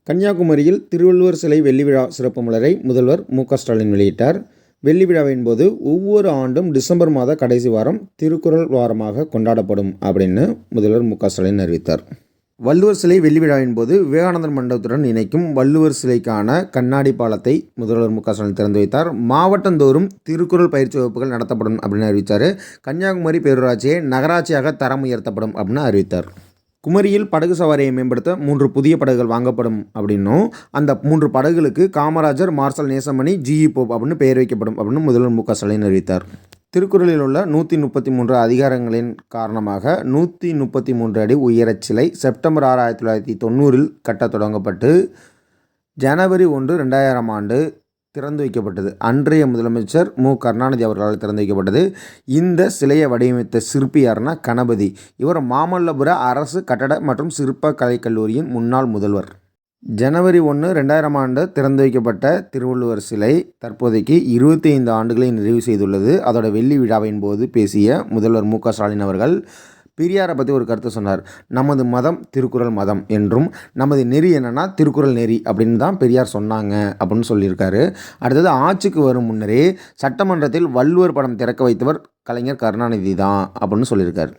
கன்னியாகுமரியில் திருவள்ளுவர் சிலை வெள்ளி விழா சிறப்பு மலரை முதல்வர் மு.க.ஸ்டாலின் வெளியிட்டார். வெள்ளி விழாவின் போது ஒவ்வொரு ஆண்டும் டிசம்பர் மாத கடைசி வாரம் திருக்குறள் வாரமாக கொண்டாடப்படும் அப்படின்னு முதல்வர் மு.க.ஸ்டாலின் அறிவித்தார். வள்ளுவர் சிலை வெள்ளி விழாவின் போது விவேகானந்தர் மண்டபத்துடன் இணைக்கும் வள்ளுவர் சிலைக்கான கண்ணாடி பாலத்தை முதல்வர் மு.க.ஸ்டாலின் திறந்து வைத்தார். மாவட்டந்தோறும் திருக்குறள் பயிற்சி வகுப்புகள் நடத்தப்படும் அப்படின்னு அறிவித்தார். கன்னியாகுமரி பேரூராட்சியை நகராட்சியாக தரம் உயர்த்தப்படும் அப்படின்னு அறிவித்தார். குமரியில் படகு சவாரியை மேம்படுத்த 3 புதிய படகுகள் வாங்கப்படும் அப்படின்னும், அந்த 3 படகுகளுக்கு காமராஜர், மார்ஷல் நேசமணி, ஜி.இ. போப் அப்படின்னு பெயர் வைக்கப்படும் அப்படின்னு முதல்வர் மு.க.ஸ்டாலின் அறிவித்தார். திருக்குறளில் உள்ள 133 அதிகாரங்களின் காரணமாக 133 அடி உயரச் சிலை செப்டம்பர் 6, 1990 கட்டத் தொடங்கப்பட்டு ஜனவரி 1, 2000 ஆண்டு திறந்து வைக்கப்பட்டது. அன்றைய முதலமைச்சர் மு. கருணாநிதி அவர்களால் திறந்து வைக்கப்பட்டது. இந்த சிலையை வடிவமைத்த சிற்பி யாருன்னா கணபதி. இவர் மாமல்லபுர அரசு கட்டட மற்றும் சிற்ப கலைக்கல்லூரியின் முன்னாள் முதல்வர். ஜனவரி 1, 2000 ஆண்டு திறந்து வைக்கப்பட்ட திருவள்ளுவர் சிலை தற்போதைக்கு 25 ஆண்டுகளை நிறைவு செய்துள்ளது. அதோட வெள்ளி விழாவின் போது பேசிய முதல்வர் மு.க.ஸ்டாலின் அவர்கள் பெரியாரை பற்றி ஒரு கருத்து சொன்னார். நமது மதம் திருக்குறள் மதம் என்றும், நமது நெறி என்னன்னா திருக்குறள் நெறி அப்படின்னு தான் பெரியார் சொன்னாங்க அப்படின்னு சொல்லியிருக்காரு. அடுத்தது, ஆட்சிக்கு வரும் முன்னரே சட்டமன்றத்தில் வள்ளுவர் படம் திறக்க வைத்தவர் கலைஞர் கருணாநிதி தான் அப்படின்னு சொல்லியிருக்காரு.